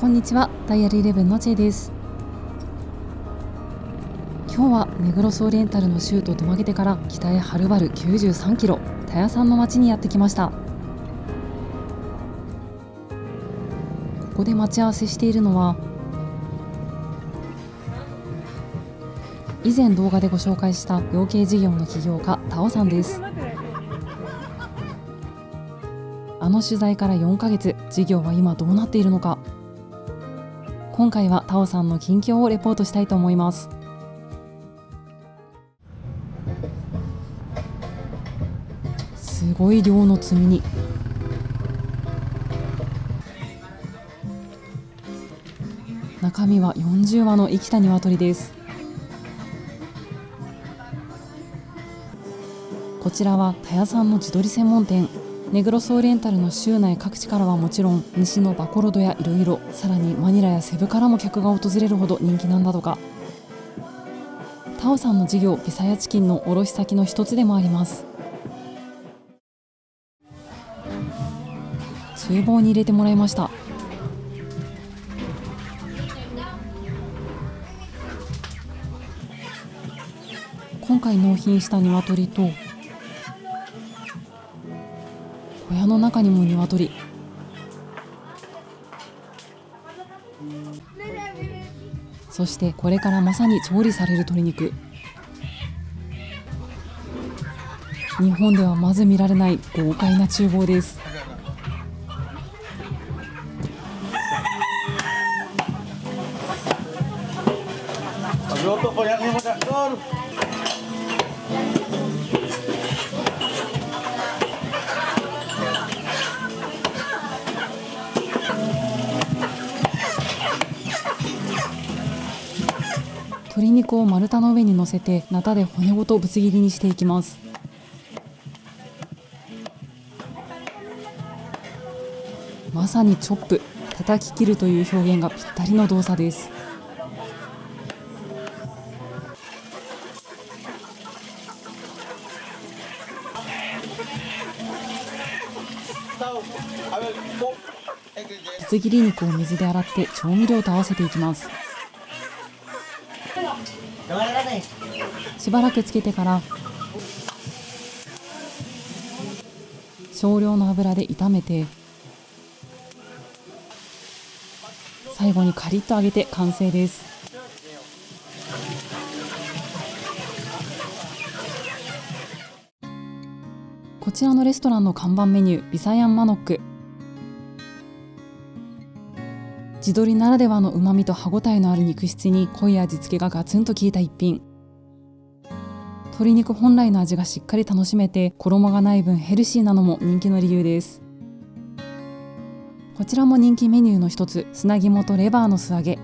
こんにちは、ダイヤル11のチェです。今日は目黒ソーレンタルのシュートドマゲテから北へはるばる93キロ、田谷さんの町にやってきました。ここで待ち合わせしているのは、以前動画でご紹介した養鶏事業の起業家タオさんです。あの取材から4ヶ月、事業は今どうなっているのか。今回はタオさんの近況をレポートしたいと思います。すごい量の積み荷。中身は40羽の生きた鶏です。こちらは田谷さんの地鶏専門店。目黒ソーレンタルの州内各地からはもちろん、西のバコロドやいろいろ、さらにマニラやセブからも客が訪れるほど人気なんだとか。タオさんの事業、ビサヤチキンの卸先の一つでもあります。厨房に入れてもらいました。今回納品した鶏と、小屋の中にも鶏。そしてこれからまさに調理される鶏肉。日本ではまず見られない豪快な厨房です。鶏肉を丸太の上に乗せて、ナタで骨ごとぶつ切りにしていきます。まさにチョップ、叩き切るという表現がぴったりの動作です。ぶつ切り肉を水で洗って調味料と合わせていきます。しばらくつけてから少量の油で炒めて、最後にカリッと揚げて完成です。こちらのレストランの看板メニュー、ビサヤンマノック。地鶏ならではの旨味と歯ごたえのある肉質に濃い味付けがガツンと効いた一品。鶏肉本来の味がしっかり楽しめて、衣がない分ヘルシーなのも人気の理由です。こちらも人気メニューの一つ、砂肝とレバーの素揚げ。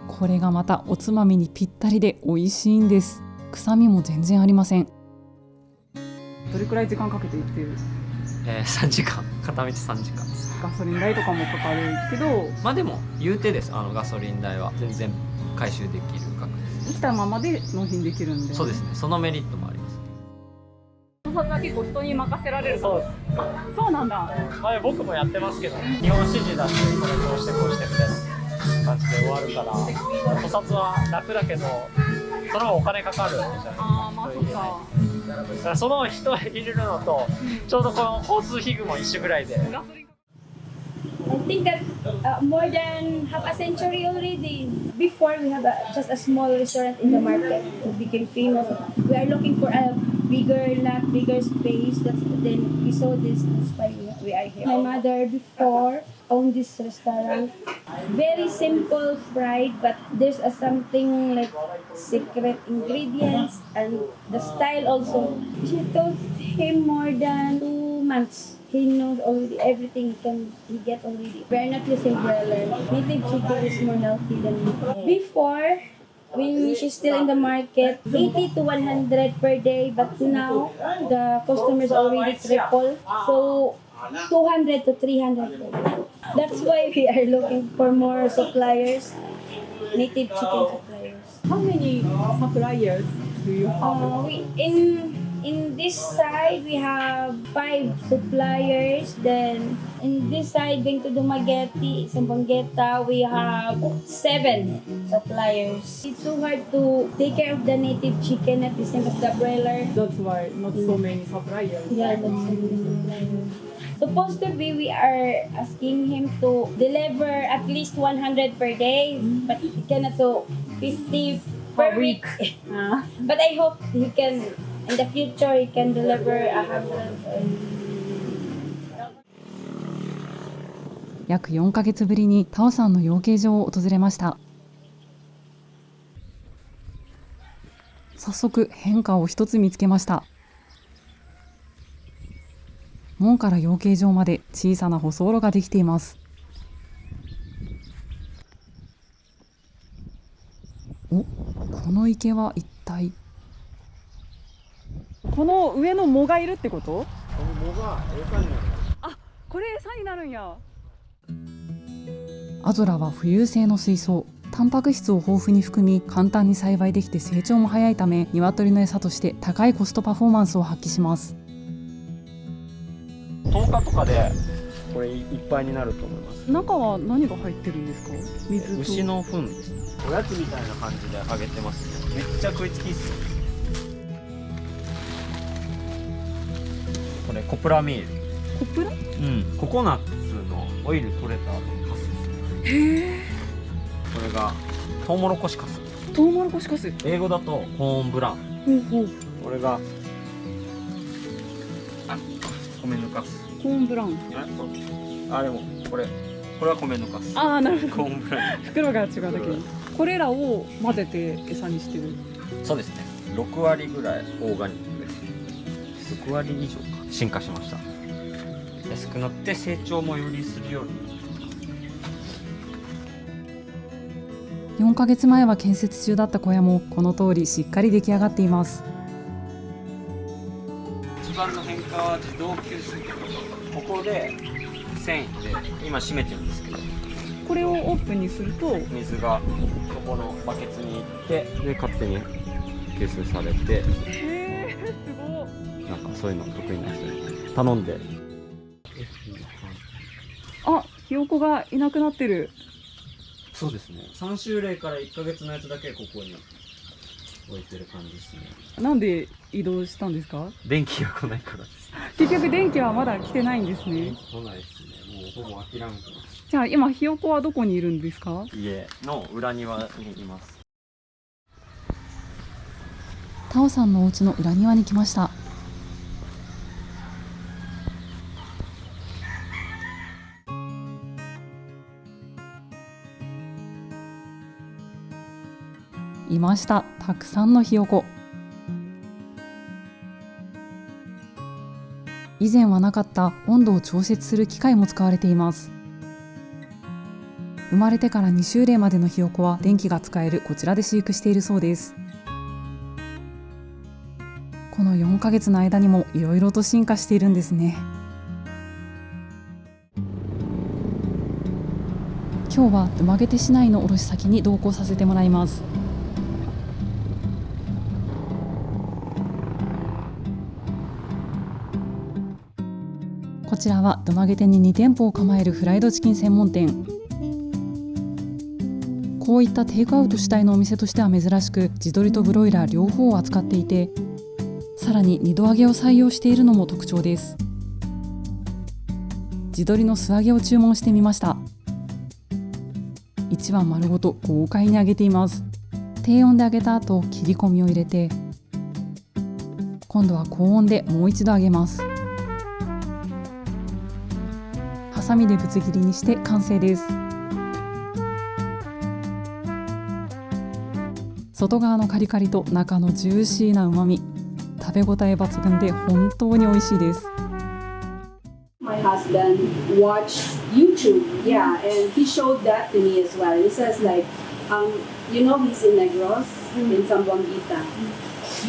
これがまたおつまみにぴったりで美味しいんです。臭みも全然ありません。どれくらい時間かけて行ってる？3時間、片道3時間です。ガソリン代とかもかかるけど、まあでも言うてです。ガソリン代は全然回収できる額です。生きたままで納品できるんで。そうですね。そのメリットもあります。盗撮は結構人に任せられる。そうなんだ。前僕もやってますけど、基本指示出してこれこうしてこうしてみたいな感じで終わるから、捕殺は楽だけどその方がお金かかるじゃないですか。ああ、まあそうか。だからその人入れるのとちょうどこの交通費具も一緒ぐらいで。I think that more than half a century already. Before we have just a small restaurant in the market. It became famous. We are looking for a bigger lot, bigger space. Then we saw this. That's why we are here. My mother before owned this restaurant. Very simple fried, but there's something like secret ingredients and the style also. She told him more than 2 months. He knows already everything he get already. We are not using broiler. Native chicken is more healthy than meat. Before, when she's still in the market, 80 to 100 per day. But now, the customers already triple. So, 200 to 300 per day. That's why we are looking for more suppliers, native chicken suppliers. How many suppliers do you have? In In this side, we have 5 suppliers. Then, in this side, going to Dumaguete, Zamboanga, we have 7 suppliers. It's so hard to take care of the native chicken at the same as the broiler. That's why not so many suppliers. Yeah, that's so many suppliers. Supposed to be, we are asking him to deliver at least 100 per day, but he cannot do 50 per week. But I hope he can, in the future, he can deliver 100. 約4ヶ月ぶりにタオさんの養鶏場を訪れました。早速変化を一つ見つけました。門から養鶏場まで小さな舗装路ができています。お、この池は一体。この上の藻がいるってこと？この藻が餌になる。あ、これ餌になるんや。アゾラは浮遊性の水槽、タンパク質を豊富に含み簡単に栽培できて成長も早いため、鶏の餌として高いコストパフォーマンスを発揮します。10日とかでこれいっぱいになると思います。中は何が入ってるんですか？水と牛の糞です。おやつみたいな感じであげてますね。めっちゃ食いつきいいっすよ。これコプラミール。コプラ？うん、ココナッツのオイル取れたカスです。へえ。これがトウモロコシカス。トウモロコシカス。英語だとコーンブラウン。ほうほう。これが米ぬかす。コーンブラウン。あ、でもこれは米ぬかす。ああ、なるほど。コーンブラウン。袋が違うだけに。これらを混ぜて餌にしてる。そうですね。6割ぐらいオーガニックです。6割以上か進化しました。安くなって成長もよりするように。4ヶ月前は建設中だった小屋もこの通りしっかり出来上がっています。一番の変化は自動給水。ここで繊維で今閉めてるんですけど、これをオープンにすると水がここのバケツに行ってで勝手に給水されて、へえ、すごい。なんかそういうの得意な人に頼んで。あ、ひよこがいなくなってる。そうですね。3週例から1ヶ月のやつだけここに置いてる感じですね。なんで移動したんですか？電気が来ないからです。結局電気はまだ来てないんですね。来ないですね。もうほぼ諦めてます。じゃあ今ひよこはどこにいるんですか？家の裏庭にいます。タオさんのお家の裏庭に来ました。いました。たくさんのひよこ。以前はなかった温度を調節する機械も使われています。生まれてから2週例までのひよこは電気が使えるこちらで飼育しているそうです。この4ヶ月の間にもいろいろと進化しているんですね。今日はルマゲテ市内の卸先に同行させてもらいます。こちらはドマゲテに2店舗を構えるフライドチキン専門店。こういったテイクアウト主体のお店としては珍しく、地鶏とブロイラー両方を扱っていて、さらに2度揚げを採用しているのも特徴です。地鶏の素揚げを注文してみました。1羽丸ごと豪快に揚げています。低温で揚げた後、切り込みを入れて、今度は高温でもう一度揚げます。ハサミでぶつ切りにして完成です。外側のカリカリと中のジューシーな旨味、食べ応え抜群で本当に美味しいです。My husband watched YouTube, yeah, and he showed that to me as well. He says like, you know, he's in Negros, in Zamboanga.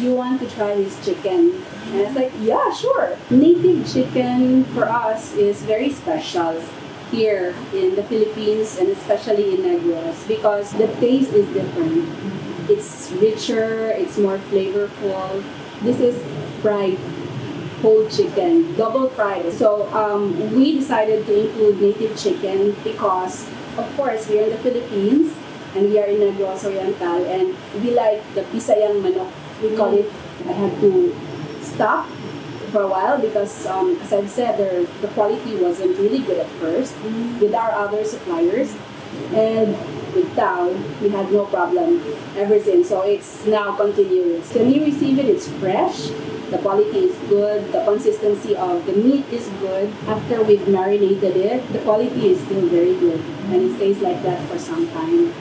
You want to try his chicken? And I was like, yeah, sure. Native chicken for us is very special here in the Philippines and especially in Negros because the taste is different. It's richer, it's more flavorful. This is fried whole chicken, double fried. So we decided to include native chicken because, of course, we are in the Philippines and we are in Negros Oriental and we like the Bisayang manok. We call it. I had to stop for a while because, as I've said, the quality wasn't really good at first with our other suppliers. And with Tao, we had no problem ever since. So it's now continuous. When you receive it, it's fresh. The quality is good. The consistency of the meat is good. After we've marinated it, the quality is still very good. And it stays like that for some time.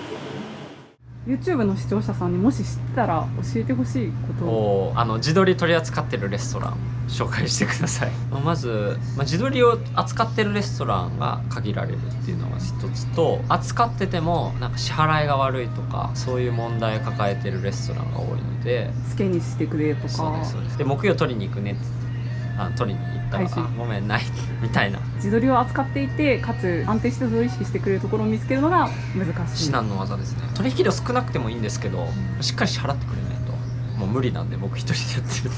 YouTube の視聴者さんにもし知ったら教えてほしいことを地鶏取り扱ってるレストラン紹介してください。まず、地鶏を扱ってるレストランが限られるっていうのが一つと、扱っててもなんか支払いが悪いとかそういう問題を抱えてるレストランが多いので、好きにしてくれとか。そうですそうです。で木曜取りに行くねって取りに行ったら、ごめんないみたいな。地鶏を扱っていてかつ安定してそれを意識してくれるところを見つけるのが難しい。至難の技ですね。取引量少なくてもいいんですけど、しっかり支払ってくれないともう無理なんで、僕一人でやってると。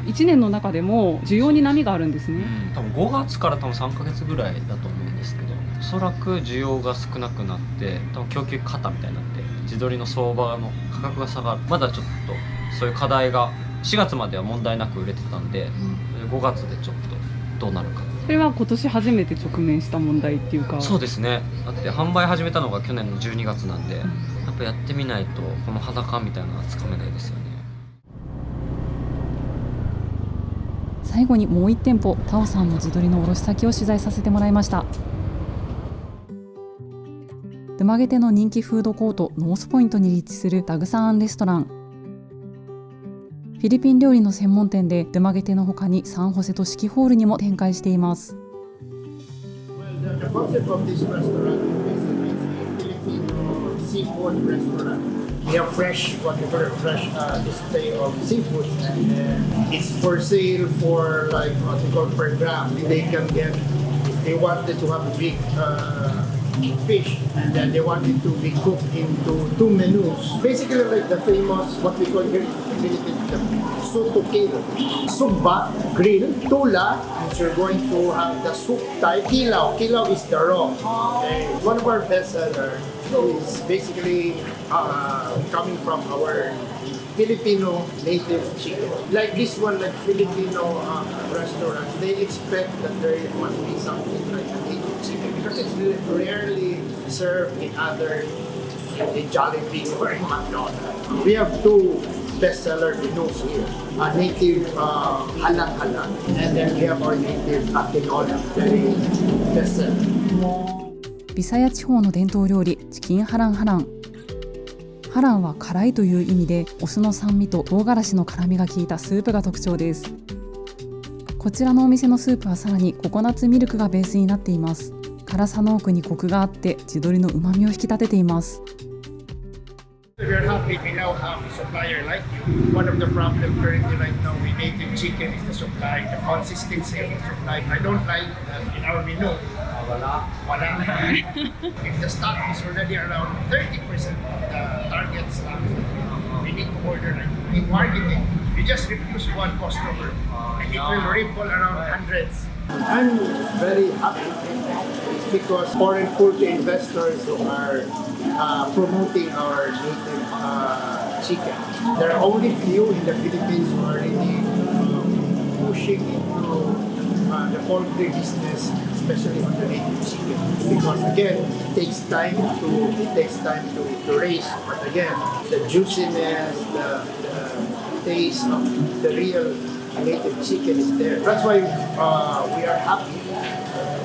1年の中でも需要に波があるんですね。多分5月から多分3ヶ月ぐらいだと思うんですけど、おそらく需要が少なくなって多分供給過多みたいになって地鶏の相場の価格が下がる。まだちょっとそういう課題が4月までは問題なく売れてたんで、5月でちょっとどうなるか。それは今年初めて直面した問題っていうか。そうですね。だって販売始めたのが去年の12月なんで、やっぱやってみないとこの肌感みたいなのはつかめないですよね。最後にもう1店舗、タオさんの地鶏の卸先を取材させてもらいました。ドゥマゲテの人気フードコートノースポイントに立地するダグサーンレストラン。フィリピン料理の専門店でドゥマゲテの他にサンホセとシキホールにも展開しています。The concept of this restaurant is a Filipino seafood restaurant. We have fresh, whatever fresh display of seafood, and it's for sale for like what we call per gram. They can get, if they wanted to have a big fish, and then they want it to be cooked into 2 menus. Basically like the famous, what we call here in the Philippines, the soto kilo. Sumba, grill, tula, and you're going to have the soup type. Kilaw, kilaw is the raw. And one of our best sellers is basically coming from our Filipino native chicken. Like this one, like Filipino restaurants, they expect that there must be something like a native chicken because it's rarely served in other, in Jollibee or in McDonald's. We have 2 bestseller menus here. A native halang-halang, and then we have our native tinola, very bestseller. ビサヤ地方の伝統料理チキンハランハラン。ハランは辛いという意味で、お酢の酸味と唐辛子の辛みが効いたスープが特徴です。こちらのお店のスープはさらにココナッツミルクがベースになっています。辛さの奥にコクがあって地鶏の旨味を引き立てています。We're happy we now have a supplier like you. One of the problems currently right now with native chicken is the supply, the consistency of the supply. I don't like that in our menu. Wala. If the stock is already around 30% of the target stock, we need to order like in marketing. You just refuse one customer and it will ripple around hundreds. I'm very happy because foreign food investors who are promoting our native chicken. There are only few in the Philippines who are really pushing into the poultry business, especially on the native chicken. Because again, it takes time to raise. But again, the juiciness, the taste of the real native chicken is there. That's why we are happy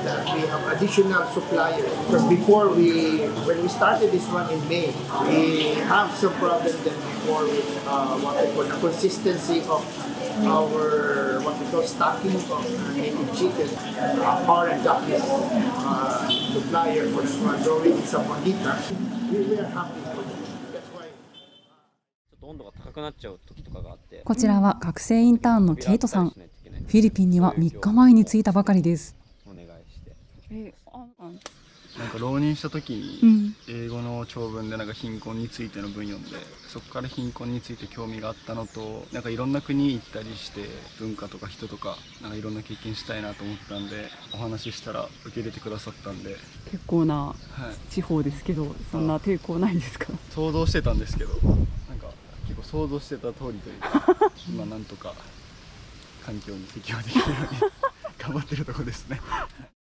that we have additional suppliers. Because before when we started this one in May, we have some problems then before with what we call the consistency of our what we call stocking of native chicken. Our and Japanese supplier for this one growing in Zamboanga. We are happy for that. That's why. 温度が高くなっちゃう時とかがあって、こちらは学生インターンのケイトさん。フィリピンには3日前に着いたばかりです。お願いして。なんかなんか浪人した時に、英語の長文でなんか貧困についての文読んで、そこから貧困について興味があったのと、なんかいろんな国行ったりして文化とか人とかなんかいろんな経験したいなと思ったんで、お話ししたら受け入れてくださったんで、結構なはい、地方ですけど、そんな抵抗ないですか？想像してたんですけど、なんか結構想像してた通りというか今なんとか環境に適応できるように頑張ってるところですね。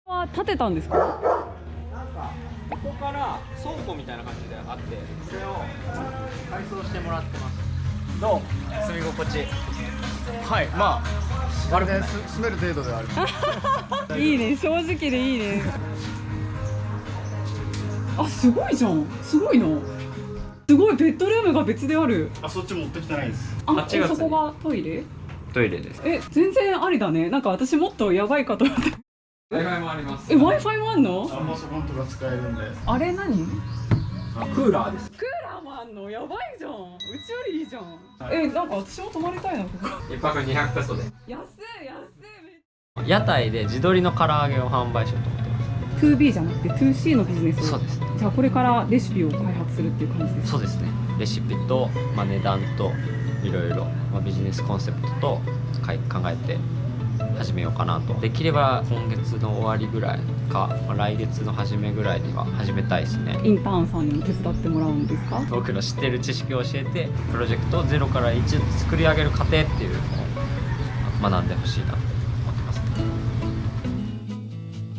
は建てたんですか？なんかここから倉庫みたいな感じであって、それを改装してもらってます。どう住み心地、はい、まあ悪くない、住める程度ではある。いいね、正直でいいね。あ、すごいじゃん、すごいな。すごい、ベッドルームが別である。あ、そっち持ってきてないです。あ、 8月にそこがトイレ？トイレです。全然ありだね。なんか私もっとやばいかと思って。Wi-Fi もあります。Wi-Fi もあんの？パソコンとか使えるんで。あれ何？クーラーです。クーラーもあんの？やばいじゃん。うちよりいいじゃん。なんか私も泊まりたいな、ここ。1泊200ペソで。安い安い。屋台で地鶏の唐揚げを販売しようと思ってます。 2B じゃなくて 2C のビジネスを。そうです。じゃあこれからレシピを開発するっていう感じですか？そうですね。レシピと、値段といろいろ、ビジネスコンセプトと考えて始めようかなと。できれば今月の終わりぐらいか、来月の初めぐらいには始めたいですね。インターンさんにも手伝ってもらうんですか？僕の知ってる知識を教えて、プロジェクトを0から1作り上げる過程っていうのを学んでほしいなと思ってます。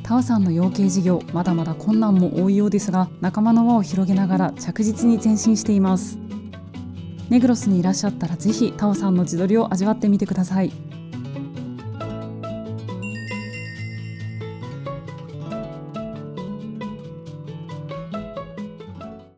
タオさんの養鶏事業、まだまだ困難も多いようですが、仲間の輪を広げながら着実に前進しています。ネグロスにいらっしゃったらぜひタオさんの地鶏を味わってみてください。